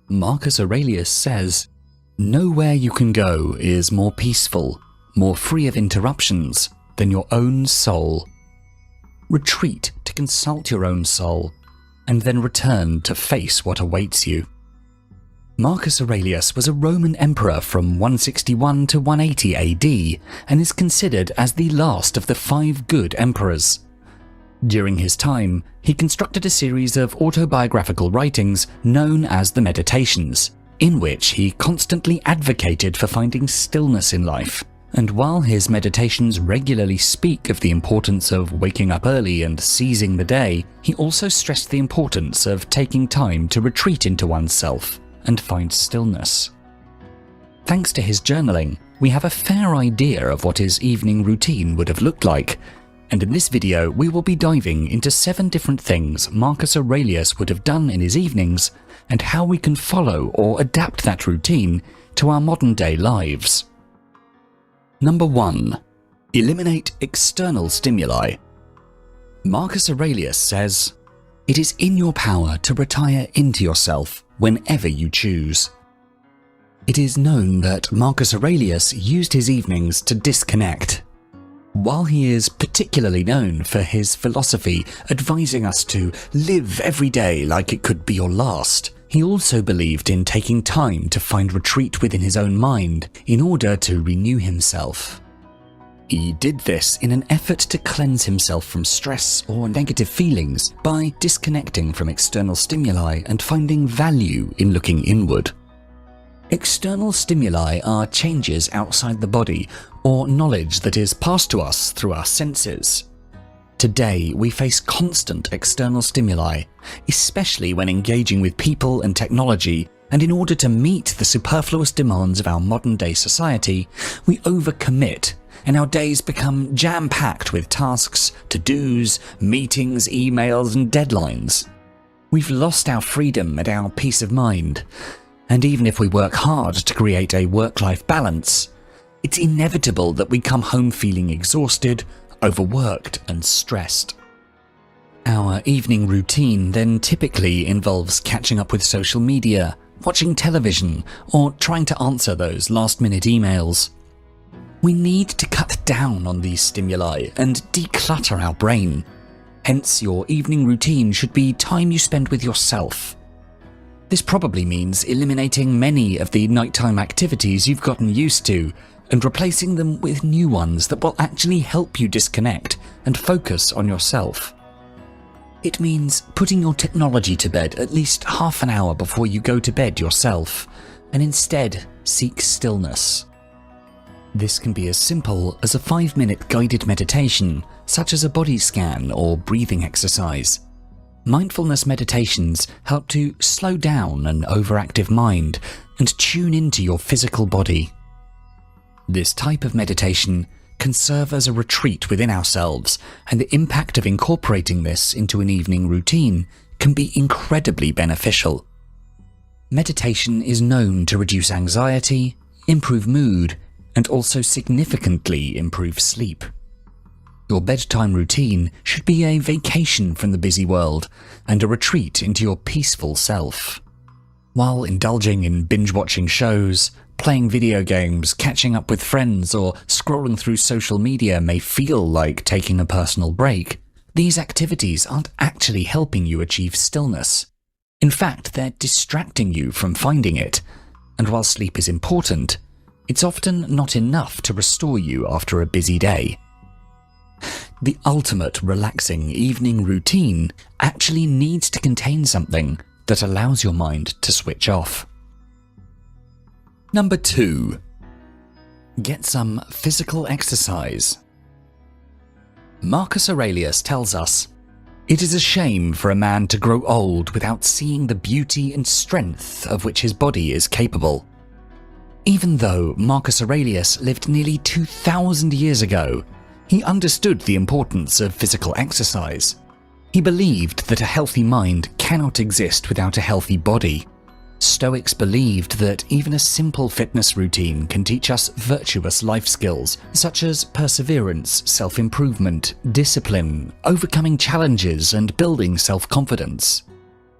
Marcus Aurelius says, "Nowhere you can go is more peaceful, more free of interruptions than your own soul. Retreat to consult your own soul, and then return to face what awaits you." Marcus Aurelius was a Roman emperor from 161 to 180 AD and is considered as the last of the 5 good emperors. During his time, he constructed a series of autobiographical writings known as the Meditations, in which he constantly advocated for finding stillness in life. And while his meditations regularly speak of the importance of waking up early and seizing the day, he also stressed the importance of taking time to retreat into oneself and find stillness. Thanks to his journaling, we have a fair idea of what his evening routine would have looked like, and in this video we will be diving into 7 different things Marcus Aurelius would have done in his evenings and how we can follow or adapt that routine to our modern-day lives. Number 1. Eliminate external stimuli. Marcus Aurelius says, "It is in your power to retire into yourself whenever you choose." It is known that Marcus Aurelius used his evenings to disconnect. While he is particularly known for his philosophy advising us to live every day like it could be your last, he also believed in taking time to find retreat within his own mind in order to renew himself. He did this in an effort to cleanse himself from stress or negative feelings by disconnecting from external stimuli and finding value in looking inward. External stimuli are changes outside the body or knowledge that is passed to us through our senses. Today, we face constant external stimuli, especially when engaging with people and technology, and in order to meet the superfluous demands of our modern-day society, we overcommit, and our days become jam-packed with tasks, to-dos, meetings, emails, and deadlines. We've lost our freedom and our peace of mind, and even if we work hard to create a work-life balance, it's inevitable that we come home feeling exhausted, overworked, and stressed. Our evening routine then typically involves catching up with social media, watching television, or trying to answer those last-minute emails. We need to cut down on these stimuli and declutter our brain. Hence, your evening routine should be time you spend with yourself. This probably means eliminating many of the nighttime activities you've gotten used to and replacing them with new ones that will actually help you disconnect and focus on yourself. It means putting your technology to bed at least half an hour before you go to bed yourself, and instead seek stillness. This can be as simple as a 5-minute guided meditation, such as a body scan or breathing exercise. Mindfulness meditations help to slow down an overactive mind and tune into your physical body. This type of meditation can serve as a retreat within ourselves, and the impact of incorporating this into an evening routine can be incredibly beneficial. Meditation is known to reduce anxiety, improve mood, and also significantly improve sleep. Your bedtime routine should be a vacation from the busy world and a retreat into your peaceful self. While indulging in binge-watching shows, playing video games, catching up with friends, or scrolling through social media may feel like taking a personal break, these activities aren't actually helping you achieve stillness. In fact, they're distracting you from finding it, and while sleep is important, it's often not enough to restore you after a busy day. The ultimate relaxing evening routine actually needs to contain something that allows your mind to switch off. Number 2. Get some physical exercise. Marcus Aurelius tells us, "It is a shame for a man to grow old without seeing the beauty and strength of which his body is capable." Even though Marcus Aurelius lived nearly 2,000 years ago, he understood the importance of physical exercise. He believed that a healthy mind cannot exist without a healthy body. Stoics believed that even a simple fitness routine can teach us virtuous life skills, such as perseverance, self-improvement, discipline, overcoming challenges, and building self-confidence.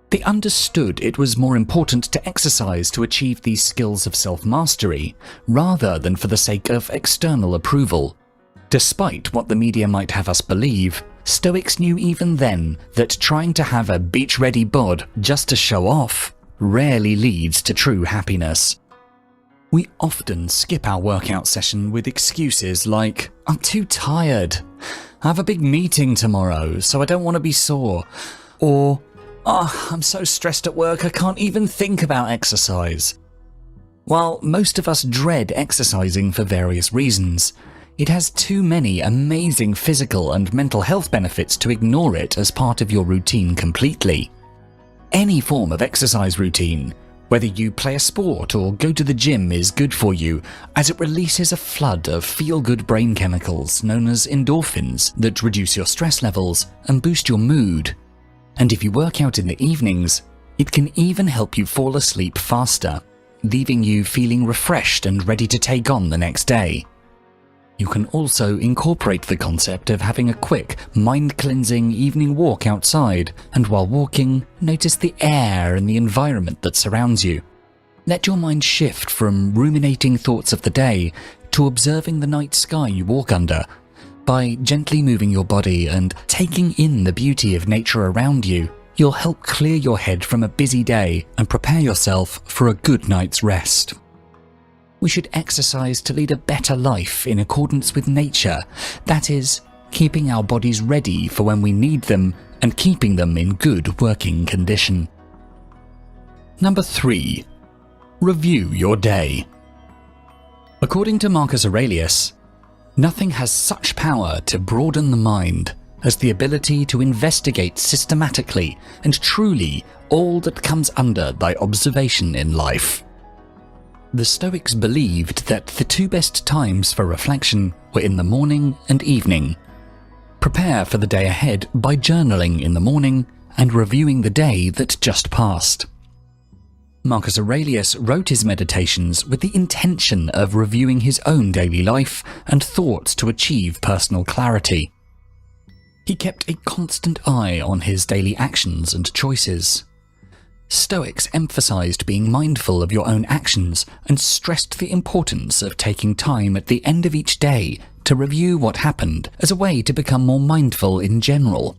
They understood it was more important to exercise to achieve these skills of self-mastery, rather than for the sake of external approval. Despite what the media might have us believe, Stoics knew even then that trying to have a beach-ready bod just to show off rarely leads to true happiness. We often skip our workout session with excuses like, "I'm too tired," "I have a big meeting tomorrow, so I don't want to be sore," or "I'm so stressed at work I can't even think about exercise." While most of us dread exercising for various reasons, it has too many amazing physical and mental health benefits to ignore it as part of your routine completely. Any form of exercise routine, whether you play a sport or go to the gym, is good for you, as it releases a flood of feel-good brain chemicals known as endorphins that reduce your stress levels and boost your mood. And if you work out in the evenings, it can even help you fall asleep faster, leaving you feeling refreshed and ready to take on the next day. You can also incorporate the concept of having a quick, mind-cleansing evening walk outside, and while walking, notice the air and the environment that surrounds you. Let your mind shift from ruminating thoughts of the day to observing the night sky you walk under. By gently moving your body and taking in the beauty of nature around you, you'll help clear your head from a busy day and prepare yourself for a good night's rest. We should exercise to lead a better life in accordance with nature, that is, keeping our bodies ready for when we need them and keeping them in good working condition. Number 3. Review your day. According to Marcus Aurelius, nothing has such power to broaden the mind as the ability to investigate systematically and truly all that comes under thy observation in life. The Stoics believed that the two best times for reflection were in the morning and evening. Prepare for the day ahead by journaling in the morning and reviewing the day that just passed. Marcus Aurelius wrote his meditations with the intention of reviewing his own daily life and thoughts to achieve personal clarity. He kept a constant eye on his daily actions and choices. Stoics emphasized being mindful of your own actions and stressed the importance of taking time at the end of each day to review what happened as a way to become more mindful in general.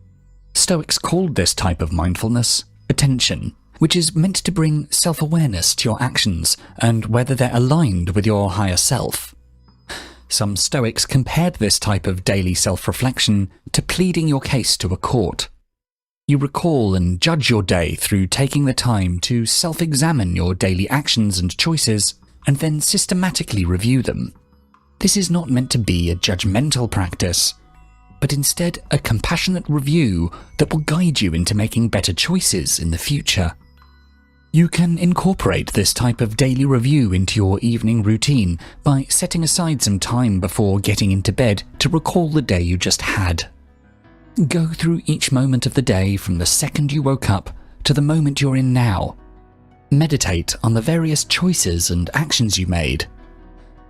Stoics called this type of mindfulness attention, which is meant to bring self-awareness to your actions and whether they're aligned with your higher self. Some Stoics compared this type of daily self-reflection to pleading your case to a court. You recall and judge your day through taking the time to self-examine your daily actions and choices, and then systematically review them. This is not meant to be a judgmental practice, but instead a compassionate review that will guide you into making better choices in the future. You can incorporate this type of daily review into your evening routine by setting aside some time before getting into bed to recall the day you just had. Go through each moment of the day from the second you woke up to the moment you're in now. Meditate on the various choices and actions you made.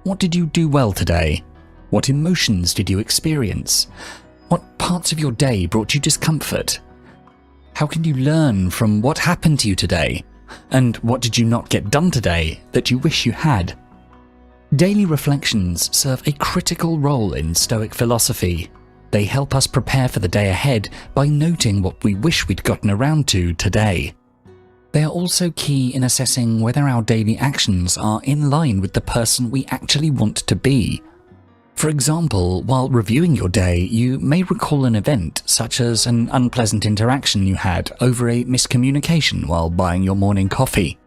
What did you do well today? What emotions did you experience? What parts of your day brought you discomfort? How can you learn from what happened to you today? And what did you not get done today that you wish you had? Daily reflections serve a critical role in Stoic philosophy. They help us prepare for the day ahead by noting what we wish we'd gotten around to today. They are also key in assessing whether our daily actions are in line with the person we actually want to be. For example, while reviewing your day, you may recall an event such as an unpleasant interaction you had over a miscommunication while buying your morning coffee.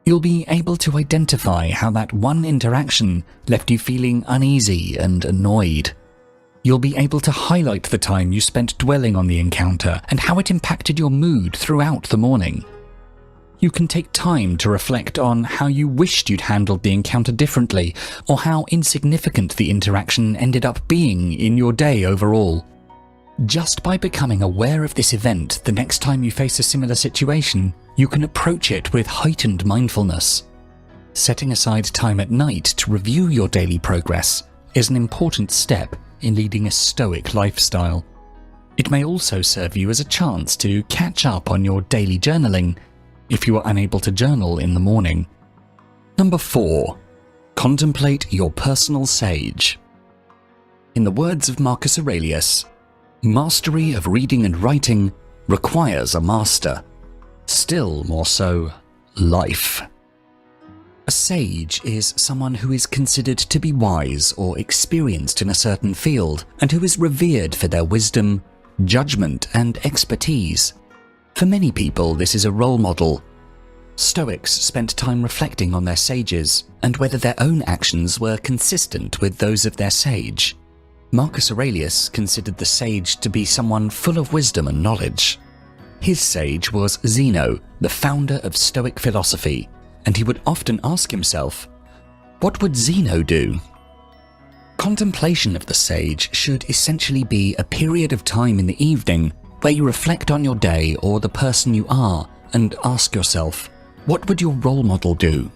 You'll be able to identify how that one interaction left you feeling uneasy and annoyed. You'll be able to highlight the time you spent dwelling on the encounter and how it impacted your mood throughout the morning. You can take time to reflect on how you wished you'd handled the encounter differently, or how insignificant the interaction ended up being in your day overall. Just by becoming aware of this event the next time you face a similar situation, you can approach it with heightened mindfulness. Setting aside time at night to review your daily progress is an important step in leading a Stoic lifestyle. It may also serve you as a chance to catch up on your daily journaling if you are unable to journal in the morning. Number 4. Contemplate your personal sage. In the words of Marcus Aurelius, mastery of reading and writing requires a master. Still more so, life. A sage is someone who is considered to be wise or experienced in a certain field and who is revered for their wisdom, judgment, and expertise. For many people, this is a role model. Stoics spent time reflecting on their sages and whether their own actions were consistent with those of their sage. Marcus Aurelius considered the sage to be someone full of wisdom and knowledge. His sage was Zeno, the founder of Stoic philosophy, and he would often ask himself, what would Zeno do? Contemplation of the sage should essentially be a period of time in the evening where you reflect on your day or the person you are and ask yourself, what would your role model do?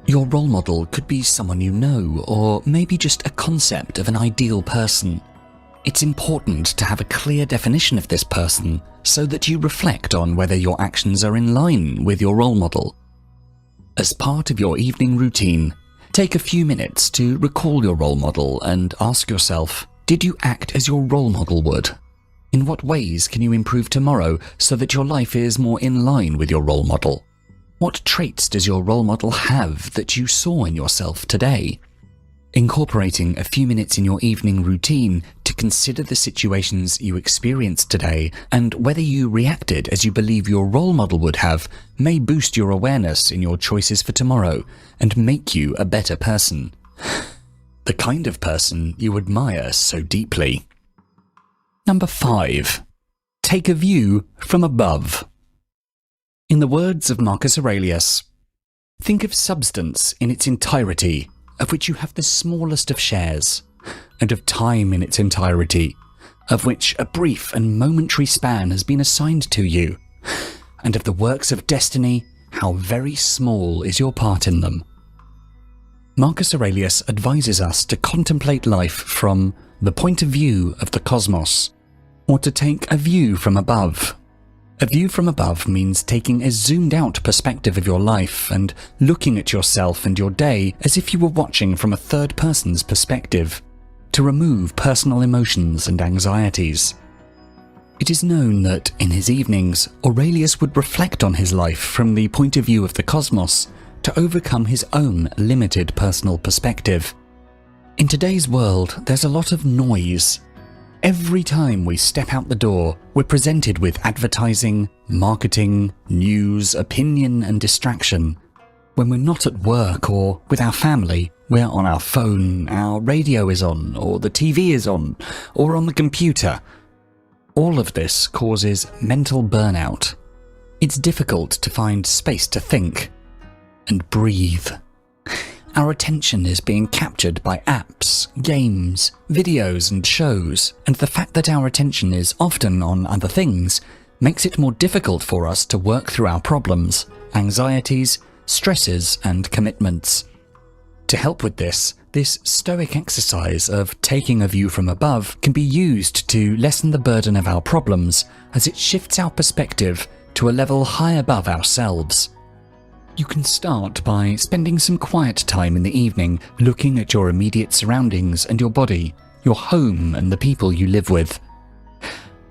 Your role model could be someone you know, or maybe just a concept of an ideal person. It's important to have a clear definition of this person so that you reflect on whether your actions are in line with your role model. As part of your evening routine, take a few minutes to recall your role model and ask yourself, did you act as your role model would? In what ways can you improve tomorrow so that your life is more in line with your role model? What traits does your role model have that you saw in yourself today? Incorporating a few minutes in your evening routine to consider the situations you experienced today and whether you reacted as you believe your role model would have may boost your awareness in your choices for tomorrow and make you a better person. The kind of person you admire so deeply. Number 5. Take a view from above. In the words of Marcus Aurelius, think of substance in its entirety, of which you have the smallest of shares, and of time in its entirety, of which a brief and momentary span has been assigned to you, and of the works of destiny, how very small is your part in them. Marcus Aurelius advises us to contemplate life from the point of view of the cosmos, or to take a view from above. A view from above means taking a zoomed-out perspective of your life and looking at yourself and your day as if you were watching from a third person's perspective, to remove personal emotions and anxieties. It is known that, in his evenings, Aurelius would reflect on his life from the point of view of the cosmos to overcome his own limited personal perspective. In today's world, there's a lot of noise. Every time we step out the door, we're presented with advertising, marketing, news, opinion, and distraction. When we're not at work or with our family, we're on our phone, our radio is on, or the TV is on, or on the computer. All of this causes mental burnout. It's difficult to find space to think and breathe. Our attention is being captured by apps, games, videos and shows, and the fact that our attention is often on other things makes it more difficult for us to work through our problems, anxieties, stresses and commitments. To help with this Stoic exercise of taking a view from above can be used to lessen the burden of our problems as it shifts our perspective to a level high above ourselves. You can start by spending some quiet time in the evening looking at your immediate surroundings and your body, your home and the people you live with.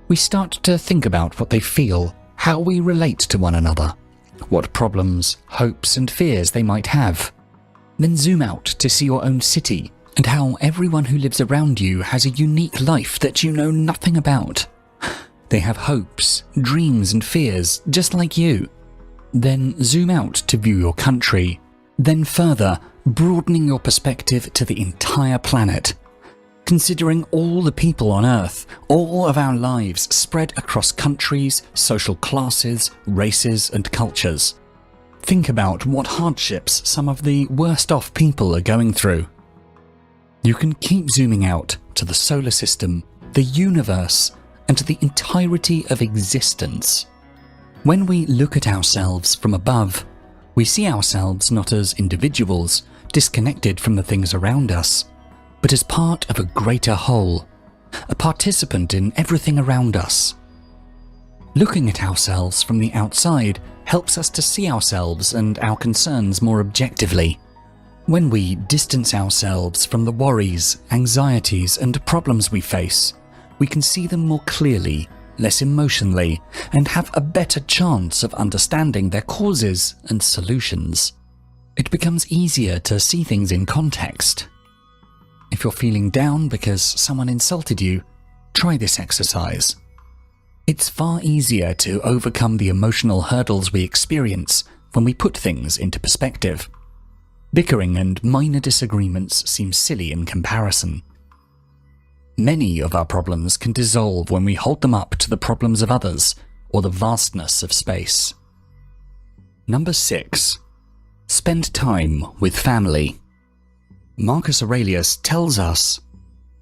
We start to think about what they feel, how we relate to one another, what problems, hopes and fears they might have. Then zoom out to see your own city and how everyone who lives around you has a unique life that you know nothing about. They have hopes, dreams and fears just like you. Then zoom out to view your country, then further, broadening your perspective to the entire planet. Considering all the people on Earth, all of our lives spread across countries, social classes, races and cultures. Think about what hardships some of the worst off people are going through. You can keep zooming out to the solar system, the universe, and to the entirety of existence. When we look at ourselves from above, we see ourselves not as individuals, disconnected from the things around us, but as part of a greater whole. a participant in everything around us. Looking at ourselves from the outside helps us to see ourselves and our concerns more objectively. When we distance ourselves from the worries, anxieties, and problems we face, we can see them more clearly, less emotionally, and have a better chance of understanding their causes and solutions. It becomes easier to see things in context. If you're feeling down because someone insulted you, try this exercise. It's far easier to overcome the emotional hurdles we experience when we put things into perspective. Bickering and minor disagreements seem silly in comparison. Many of our problems can dissolve when we hold them up to the problems of others or the vastness of space. Number 6. Spend time with family. Marcus Aurelius tells us,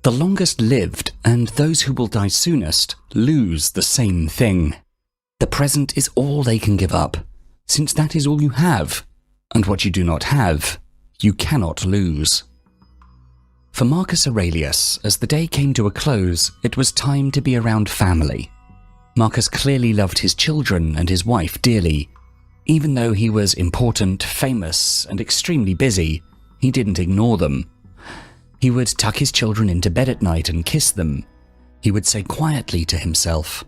"The longest lived and those who will die soonest lose the same thing. The present is all they can give up, since that is all you have, and what you do not have, you cannot lose." For Marcus Aurelius, as the day came to a close, it was time to be around family. Marcus clearly loved his children and his wife dearly. Even though he was important, famous, and extremely busy, he didn't ignore them. He would tuck his children into bed at night and kiss them. He would say quietly to himself,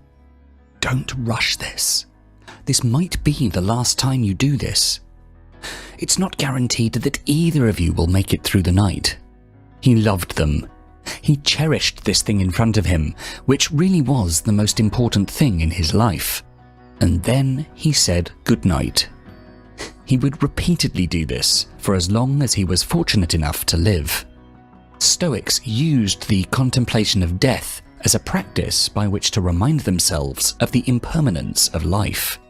"Don't rush this. This might be the last time you do this. It's not guaranteed that either of you will make it through the night." He loved them. He cherished this thing in front of him, which really was the most important thing in his life. And then he said goodnight. He would repeatedly do this for as long as he was fortunate enough to live. Stoics used the contemplation of death as a practice by which to remind themselves of the impermanence of life.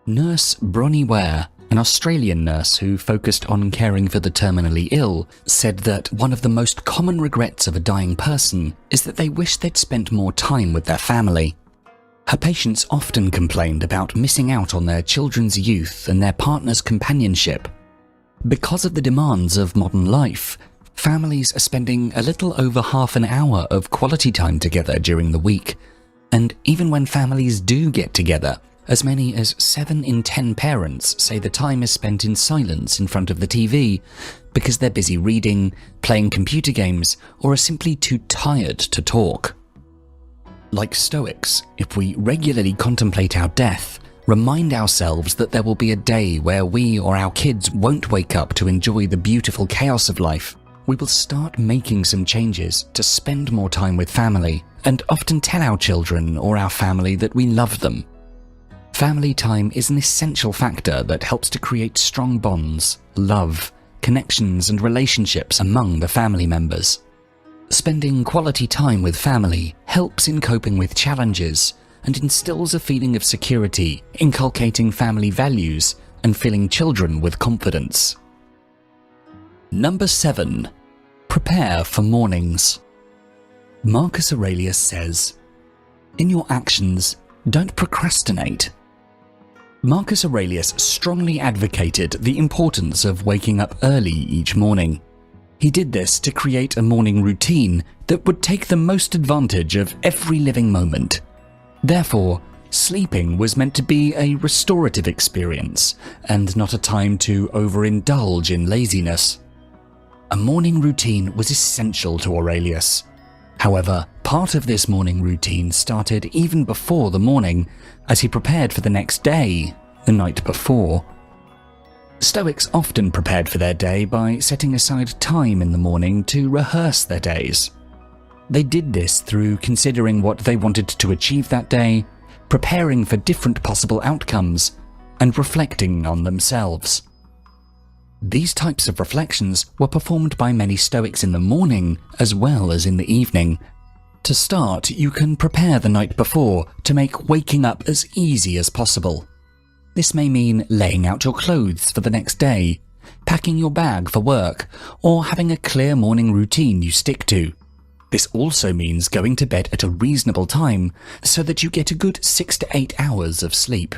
Nurse Bronnie Ware, an Australian nurse who focused on caring for the terminally ill, said that one of the most common regrets of a dying person is that they wish they'd spent more time with their family. Her patients often complained about missing out on their children's youth and their partner's companionship. Because of the demands of modern life, families are spending a little over half an hour of quality time together during the week. And even when families do get together, as many as 7 in 10 parents say the time is spent in silence in front of the TV because they're busy reading, playing computer games, or are simply too tired to talk. Like Stoics, if we regularly contemplate our death, remind ourselves that there will be a day where we or our kids won't wake up to enjoy the beautiful chaos of life, we will start making some changes to spend more time with family and often tell our children or our family that we love them. Family time is an essential factor that helps to create strong bonds, love, connections and relationships among the family members. Spending quality time with family helps in coping with challenges and instills a feeling of security, inculcating family values and filling children with confidence. Number 7. Prepare for mornings. Marcus Aurelius says, "In your actions, don't procrastinate." Marcus Aurelius strongly advocated the importance of waking up early each morning. He did this to create a morning routine that would take the most advantage of every living moment. Therefore, sleeping was meant to be a restorative experience and not a time to overindulge in laziness. A morning routine was essential to Aurelius. However, part of this morning routine started even before the morning, as he prepared for the next day, the night before. Stoics often prepared for their day by setting aside time in the morning to rehearse their days. They did this through considering what they wanted to achieve that day, preparing for different possible outcomes, and reflecting on themselves. These types of reflections were performed by many Stoics in the morning as well as in the evening. To start, you can prepare the night before to make waking up as easy as possible. This may mean laying out your clothes for the next day, packing your bag for work, or having a clear morning routine you stick to. This also means going to bed at a reasonable time so that you get a good 6 to 8 hours of sleep.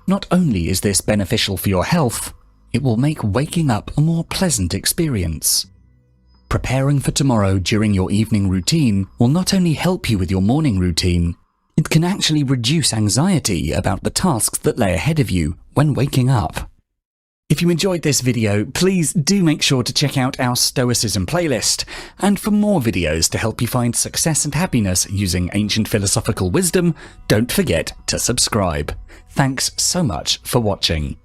Not only is this beneficial for your health, it will make waking up a more pleasant experience. preparing for tomorrow during your evening routine will not only help you with your morning routine, it can actually reduce anxiety about the tasks that lay ahead of you when waking up. If you enjoyed this video, please do make sure to check out our Stoicism playlist, and for more videos to help you find success and happiness using ancient philosophical wisdom, don't forget to subscribe. Thanks so much for watching.